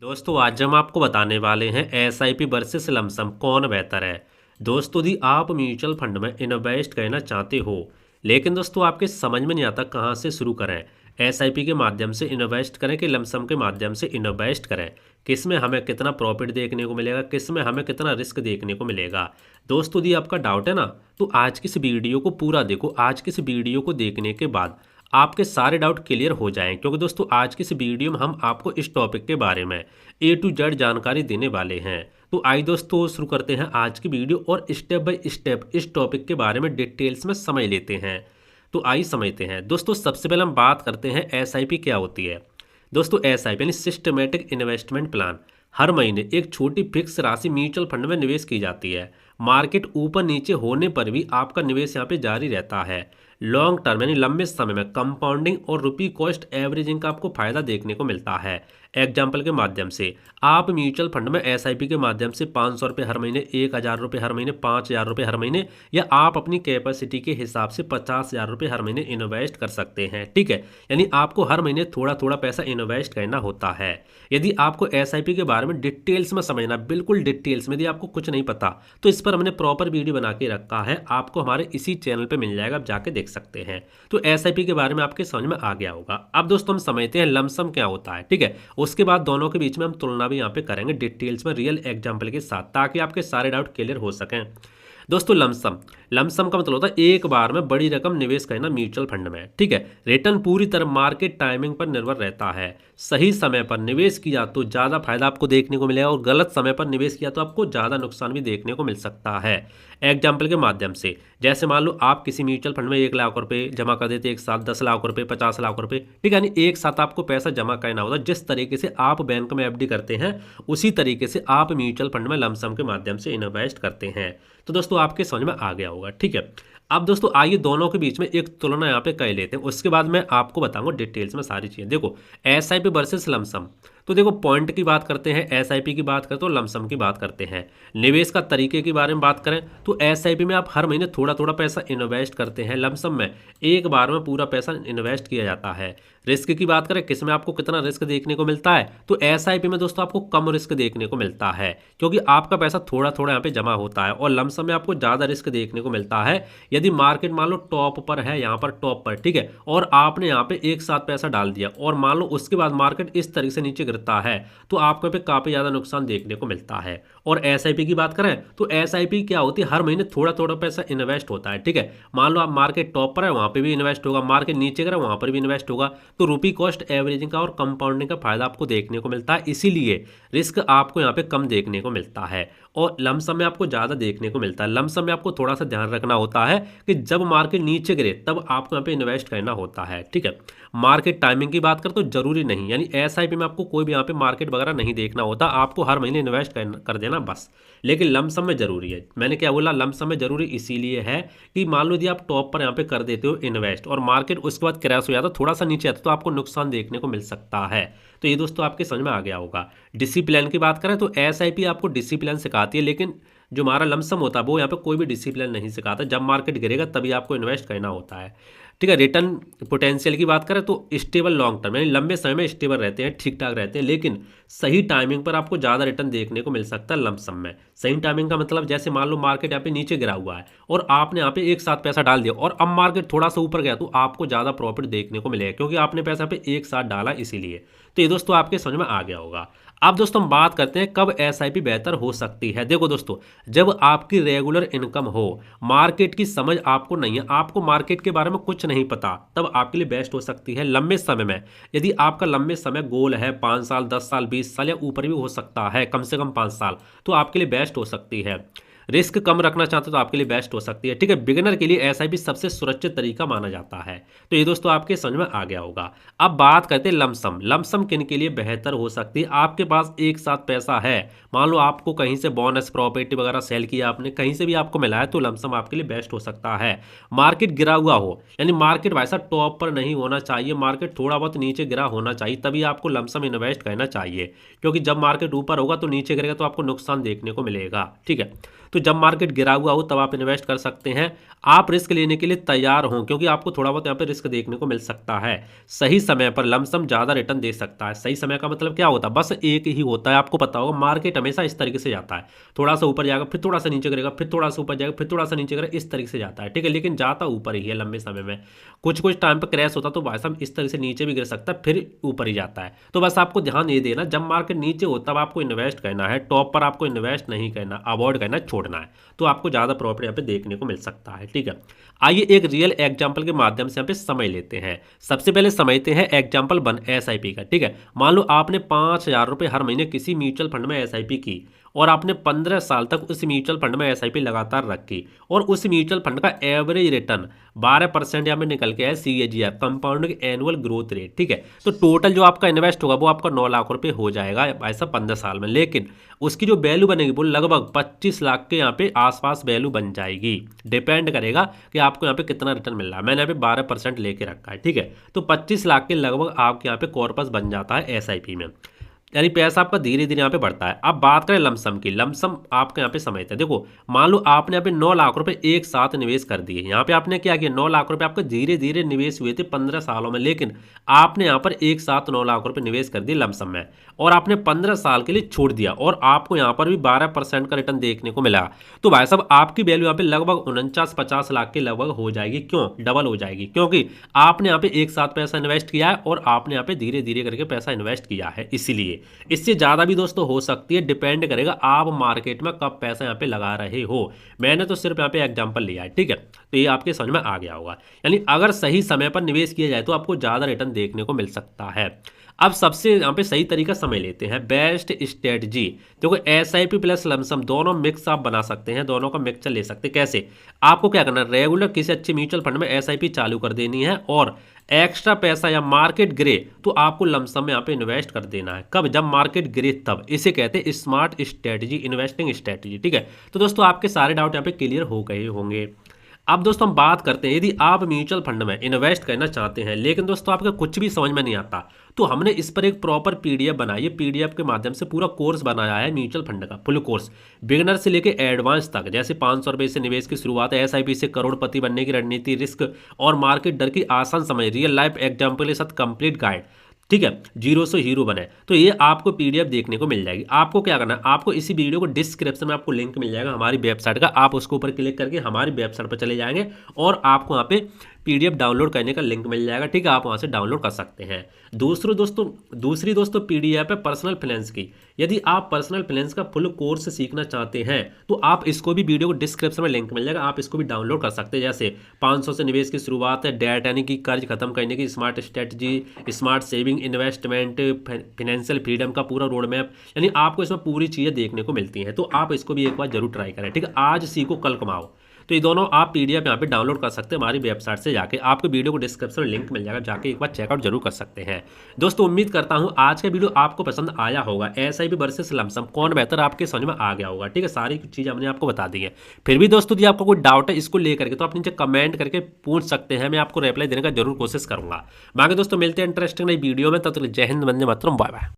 दोस्तों आज हम आपको बताने वाले हैं एसआईपी वर्सेस लमसम कौन बेहतर है। दोस्तों यदि आप म्यूचुअल फंड में इन्वेस्ट करना चाहते हो लेकिन दोस्तों आपके समझ में नहीं आता कहां से शुरू करें, एसआईपी के माध्यम से इन्वेस्ट करें कि लमसम के माध्यम से इन्वेस्ट करें, किस में हमें कितना प्रॉफिट देखने को मिलेगा, किस में हमें कितना रिस्क देखने को मिलेगा। दोस्तों यदि आपका डाउट है ना तो आज की इस वीडियो को पूरा देखो। आज की इस वीडियो को देखने के बाद आपके सारे डाउट क्लियर हो जाएं, क्योंकि दोस्तों आज की इस वीडियो में हम आपको इस टॉपिक के बारे में ए टू जेड जानकारी देने वाले हैं। तो आइए दोस्तों शुरू करते हैं आज की वीडियो और स्टेप बाय स्टेप इस टॉपिक के बारे में डिटेल्स में समझ लेते हैं। तो आइए समझते हैं। दोस्तों सबसे पहले हम बात करते हैं एसआईपी क्या होती है। दोस्तों एसआईपी यानी सिस्टमेटिक इन्वेस्टमेंट प्लान। हर महीने एक छोटी फिक्स राशि म्यूचुअल फंड में निवेश की जाती है। मार्केट ऊपर नीचे होने पर भी आपका निवेश यहाँ पे जारी रहता है। लॉन्ग टर्म यानी लंबे समय में कंपाउंडिंग और रुपी कॉस्ट एवरेजिंग का आपको फायदा देखने को मिलता है। एग्जाम्पल के माध्यम से आप म्यूचुअल फंड में एसआईपी के माध्यम से 500 रुपये हर महीने, 1000 रुपये हर महीने, 5000 रुपये हर महीने या आप अपनी कैपेसिटी के हिसाब से 50,000 रुपये हर महीने इन्वेस्ट कर सकते हैं। ठीक है, यानी आपको हर महीने थोड़ा थोड़ा पैसा इन्वेस्ट करना होता है। यदि आपको एसआईपी के बारे में डिटेल्स में समझना, बिल्कुल डिटेल्स में, यदि आपको कुछ नहीं पता तो इस पर हमने प्रॉपर वीडियो बना के रखा है, आपको हमारे इसी चैनल पे मिल जाएगा, आप जाके देख सकते हैं। तो एसआईपी के बारे में आपके समझ में आ गया होगा। अब दोस्तों हम समझते हैं लमसम क्या होता है। ठीक है, उसके बाद दोनों के बीच में हम तुलना भी यहाँ पे करेंगे डिटेल्स में रियल एग्जाम्पल के साथ, ताकि आपके सारे डाउट क्लियर हो सकें। दोस्तों लमसम, लमसम का मतलब होता है एक बार में बड़ी रकम निवेश करना म्यूचुअल फंड में। ठीक है, रिटर्न पूरी तरह मार्केट टाइमिंग पर निर्भर रहता है। सही समय पर निवेश किया तो ज़्यादा फायदा आपको देखने को मिलेगा और गलत समय पर निवेश किया तो आपको ज़्यादा नुकसान भी देखने को मिल सकता है। एग्जाम्पल के माध्यम से जैसे मान लो आप किसी म्यूचुअल फंड में 1 लाख रुपए जमा कर देते एक साथ, 10 लाख रुपए, 50 लाख रुपए। ठीक है, यानी एक साथ आपको पैसा जमा करना होता है। जिस तरीके से आप बैंक में एफडी करते हैं उसी तरीके से आप म्यूचुअल फंड में लमसम के माध्यम से इन्वेस्ट करते हैं। तो दोस्तों आपके समझ में आ गया होगा। ठीक है, अब दोस्तों आइए दोनों के बीच में एक तुलना यहाँ पे कर लेते हैं, उसके बाद मैं आपको बताऊंगा डिटेल्स में सारी चीज़ें। देखो एसआईपी वर्सेस लमसम, तो देखो पॉइंट की बात करते हैं, एसआईपी की बात करते हैं, तो लमसम की बात करते हैं। निवेश का तरीके के बारे में बात करें तो एसआईपी में आप हर महीने थोड़ा थोड़ा पैसा इन्वेस्ट करते हैं, लमसम में एक बार में पूरा पैसा इन्वेस्ट किया जाता है। रिस्क की बात करें किस में आपको कितना रिस्क देखने को मिलता है, तो एसआईपी में दोस्तों आपको कम रिस्क देखने को मिलता है, क्योंकि आपका पैसा थोड़ा थोड़ा यहाँ पे जमा होता है। और लमसम में आपको ज़्यादा रिस्क देखने को मिलता है। यदि मार्केट मान लो टॉप पर है, यहाँ पर टॉप पर, ठीक है, और आपने यहाँ पे एक साथ पैसा डाल दिया और मान लो उसके बाद मार्केट इस तरीके से नीचे गिरता है तो आपको पे काफ़ी ज़्यादा नुकसान देखने को मिलता है। और एसआईपी की बात करें तो एसआईपी क्या होती है, हर महीने थोड़ा थोड़ा पैसा इन्वेस्ट होता है। ठीक है, मान लो आप मार्केट टॉप पर है वहाँ पे भी इन्वेस्ट होगा, मार्केट नीचे गिरा वहाँ पर भी इन्वेस्ट होगा, तो रुपी कॉस्ट एवरेजिंग का और कंपाउंडिंग का फायदा आपको देखने को मिलता है। इसीलिए रिस्क आपको यहाँ पे कम देखने को मिलता है और लमसम में आपको ज़्यादा देखने को मिलता है। लमसम में आपको थोड़ा सा ध्यान रखना होता है कि जब मार्केट नीचे गिरे तब आपको यहाँ पे इन्वेस्ट करना होता है। ठीक है, मार्केट टाइमिंग की बात करें तो जरूरी नहीं, यानी एसआईपी में आपको कोई भी यहाँ पे मार्केट वगैरह नहीं देखना होता, आपको हर महीने इन्वेस्ट कर देना बस। लेकिन लमसम में जरूरी है। मैंने क्या बोला, लमसम में जरूरी इसीलिए है कि मान लो यदि आप टॉप पर यहाँ पे कर देते हो इन्वेस्ट और मार्केट उसके बाद क्रैश हो जाता है, थोड़ा सा नीचे आता तो आपको नुकसान देखने को मिल सकता है। तो ये दोस्तों आपके समझ में आ गया होगा। डिसिप्लिन की बात करें तो एसआईपी आपको डिसिप्लिन सिखाती है, लेकिन जो हमारा लमसम होता है वो यहाँ पे कोई भी डिसिप्लिन नहीं सिखाता। जब मार्केट गिरेगा तभी आपको इन्वेस्ट करना होता है। ठीक है, रिटर्न पोटेंशियल की बात करें तो स्टेबल लॉन्ग टर्म यानी लंबे समय में स्टेबल रहते हैं, ठीक ठाक रहते हैं, लेकिन सही टाइमिंग पर आपको ज़्यादा रिटर्न देखने को मिल सकता है लमसम में। सही टाइमिंग का मतलब जैसे मान लो मार्केट यहाँ पे नीचे गिरा हुआ है और आपने यहाँ पे एक साथ पैसा डाल दिया और अब मार्केट थोड़ा सा ऊपर गया तो आपको ज़्यादा प्रॉफिट देखने को मिलेगा, क्योंकि आपने पैसा पे एक साथ डाला इसीलिए। तो ये दोस्तों आपके समझ में आ गया होगा। अब दोस्तों हम बात करते हैं कब एसआईपी बेहतर हो सकती है। देखो दोस्तों, जब आपकी रेगुलर इनकम हो, मार्केट की समझ आपको नहीं है, आपको मार्केट के बारे में कुछ नहीं पता, तब आपके लिए बेस्ट हो सकती है लंबे समय में। यदि आपका लंबे समय गोल है 5 साल, 10 साल, 20 साल या ऊपर भी हो सकता है, कम से कम 5 साल, तो आपके लिए बेस्ट हो सकती है। रिस्क कम रखना चाहते हो तो आपके लिए बेस्ट हो सकती है। ठीक है, बिगिनर के लिए एसआईपी सबसे सुरक्षित तरीका माना जाता है। तो ये दोस्तों आपके समझ में आ गया होगा। अब बात करते हैं लमसम। लमसम किन के लिए बेहतर हो सकती है, आपके पास एक साथ पैसा है, मान लो आपको कहीं से बोनस प्रॉपर्टी वगैरह सेल किया आपने, कहीं से भी आपको मिला है, तो लमसम आपके लिए बेस्ट हो सकता है। मार्केट गिरा हुआ हो, यानी मार्केट वैसा टॉप पर नहीं होना चाहिए, मार्केट थोड़ा बहुत नीचे गिरा होना चाहिए, तभी आपको लमसम इन्वेस्ट करना चाहिए, क्योंकि जब मार्केट ऊपर होगा तो नीचे गिरेगा तो आपको नुकसान देखने को मिलेगा। ठीक है, तो जब मार्केट गिरा हुआ हो तब आप इन्वेस्ट कर सकते हैं। आप रिस्क लेने के लिए तैयार हों, क्योंकि आपको थोड़ा बहुत यहाँ पे रिस्क देखने को मिल सकता है। सही समय पर लमसम ज़्यादा रिटर्न दे सकता है। सही समय का मतलब क्या होता है, बस एक ही होता है, आपको पता होगा मार्केट हमेशा इस तरीके से जाता है, थोड़ा सा ऊपर जाएगा फिर थोड़ा सा नीचे करेगा, फिर थोड़ा सा ऊपर जाएगा फिर थोड़ा सा नीचे करेगा, इस तरीके से जाता है, ठीक है। लेकिन जाता ऊपर ही है लंबे समय में। कुछ कुछ टाइम पर क्रैश होता तो भाई साहब इस तरह से नीचे भी गिर सकता है, फिर ऊपर ही जाता है। तो बस आपको ध्यान ये देना, जब मार्केट नीचे हो तब आपको इन्वेस्ट करना है, टॉप पर आपको इन्वेस्ट नहीं करना, अवॉइड करना, छोड़ना है, तो आपको ज़्यादा प्रॉफिट यहाँ पे देखने को मिल सकता है, ठीक है। आइए एक रियल एग्जाम्पल के माध्यम से यहाँ पे समझ लेते हैं। सबसे पहले समझते हैं एग्जाम्पल 1 एसआईपी का, ठीक है। मान लो आपने 5,000 रुपये हर महीने किसी म्यूचुअल फंड में एसआईपी की और आपने 15 साल तक उस म्यूचुअल फंड में एसआईपी लगातार रखी और उस म्यूचुअल फंड का एवरेज रिटर्न 12% यहाँ पे निकल के आया, CAGR compounding annual growth rate, ठीक है। तो टोटल जो आपका इन्वेस्ट होगा वो आपका 9 लाख रुपए हो जाएगा ऐसा 15 साल में, लेकिन उसकी जो वैल्यू बनेगी वो लगभग 25 लाख के यहाँ पे आसपास वैल्यू बन जाएगी। डिपेंड करेगा कि आपको यहाँ पे कितना रिटर्न मिल रहा है। मैंने यहाँ पे 12% लेके रखा है, ठीक है। तो 25 लाख के लगभग आपके यहाँ पे कॉर्पस बन जाता है एसआईपी में, यानी पैसा आपका धीरे धीरे यहाँ पे बढ़ता है। अब बात करें लमसम की, लमसम आपके यहाँ पे समझते हैं। देखो मान लो आपने यहाँ पे 9 लाख रुपए एक साथ निवेश कर दिए। यहाँ पे आपने क्या किया, 9 लाख रुपए आपके धीरे धीरे निवेश हुए थे 15 सालों में, लेकिन आपने यहाँ पर एक साथ 9 लाख रुपए निवेश कर दिए लमसम में और आपने 15 साल के लिए छोड़ दिया और आपको यहाँ पर भी 12% का रिटर्न देखने को मिला। तो भाई साहब आपकी वैल्यू यहाँ पे लगभग 49-50 लाख के लगभग हो जाएगी। क्यों डबल हो जाएगी, क्योंकि आपने यहाँ पे एक साथ पैसा इन्वेस्ट किया है और आपने यहाँ पे धीरे धीरे करके पैसा इन्वेस्ट किया है, इसीलिए। इससे ज़्यादा भी दोस्तों हो सकती है, डिपेंड करेगा आप मार्केट में कब पैसा यहाँ पे लगा रहे हो। मैंने तो सिर्फ यहाँ पे एग्जांपल लिया है, ठीक है। तो ये आपके समझ में आ गया होगा। यानी अगर सही समय पर निवेश किया जाए तो आपको ज़्यादा रिटर्न देखने को मिल सकता है। अब सबसे यहाँ पे सही तरीका समझ लेते हैं, बेस्ट स्ट्रेटजी। देखो एसआईपी प्लस लमसम दोनों मिक्स आप बना सकते हैं, दोनों का मिक्सचर ले सकते हैं। कैसे, आपको क्या करना है, रेगुलर किसी अच्छे म्यूचुअल फंड में एसआईपी चालू कर देनी है और एक्स्ट्रा पैसा या मार्केट गिरे तो आपको लमसम में यहाँ पे इन्वेस्ट कर देना है। कब, जब मार्केट गिरे तब। इसे कहते हैं स्मार्ट स्ट्रेटजी, इन्वेस्टिंग स्ट्रेटजी, ठीक है। तो दोस्तों आपके सारे डाउट यहाँ पे क्लियर हो गए होंगे। अब दोस्तों हम बात करते हैं, यदि आप म्यूचुअल फंड में इन्वेस्ट करना चाहते हैं लेकिन दोस्तों आपको कुछ भी समझ में नहीं आता, तो हमने इस पर एक प्रॉपर पीडीएफ बनाई है। पीडीएफ के माध्यम से पूरा कोर्स बनाया है म्यूचुअल फंड का, फुल कोर्स, बिगिनर से लेकर एडवांस तक। जैसे 500 रुपये से निवेश की शुरुआत, एसआईपी से करोड़पति बनने की रणनीति, रिस्क और मार्केट डर की आसान समझ, रियल लाइफ एग्जाम्पल के साथ कंप्लीट गाइड, ठीक है, जीरो से हीरो बने। तो ये आपको पीडीएफ देखने को मिल जाएगी। आपको क्या करना है, आपको इसी वीडियो को डिस्क्रिप्शन में आपको लिंक मिल जाएगा हमारी वेबसाइट का, आप उसके ऊपर क्लिक करके हमारी वेबसाइट पर चले जाएंगे और आपको वहाँ पे पीडीएफ डाउनलोड करने का लिंक मिल जाएगा, ठीक है। आप वहाँ से डाउनलोड कर सकते हैं। दूसरी दोस्तों पीडीएफ है पर्सनल फाइनेंस की। यदि आप पर्सनल फाइनेंस का फुल कोर्स सीखना चाहते हैं तो आप इसको भी, वीडियो को डिस्क्रिप्शन में लिंक मिल जाएगा, आप इसको भी डाउनलोड कर सकते हैं। जैसे 500 से निवेश की शुरुआत है, डेट यानी कि कर्ज खत्म करने की, smart strategy, smart saving, investment, financial freedom का पूरा रोड मैप, यानी आपको इसमें पूरी चीज़ें देखने को मिलती हैं। तो आप इसको भी एक बार जरूर ट्राई करें, ठीक है। आज सीखो कल कमाओ। तो ये दोनों आप पीडीएफ यहाँ पे डाउनलोड कर सकते हैं हमारी वेबसाइट से जाके, आपको वीडियो को डिस्क्रिप्शन में लिंक मिल जाएगा, जाके एक बार चेकआउट जरूर कर सकते हैं। दोस्तों उम्मीद करता हूँ आज का वीडियो आपको पसंद आया होगा। एसआईपी वर्सेस लमसम कौन बेहतर आपके समझ में आ गया होगा, ठीक है। सारी चीज़ हमने आपको बता दी है। फिर भी दोस्तों यदि आपको कोई डाउट है इसको लेकर के तो आप नीचे कमेंट करके पूछ सकते हैं, मैं आपको रिप्लाई देने का जरूर कोशिश करूंगा। बाकी दोस्तों मिलते हैं इंटरेस्टिंग नई वीडियो में, तब तक जय हिंद, वंदे मातरम, बाय बाय।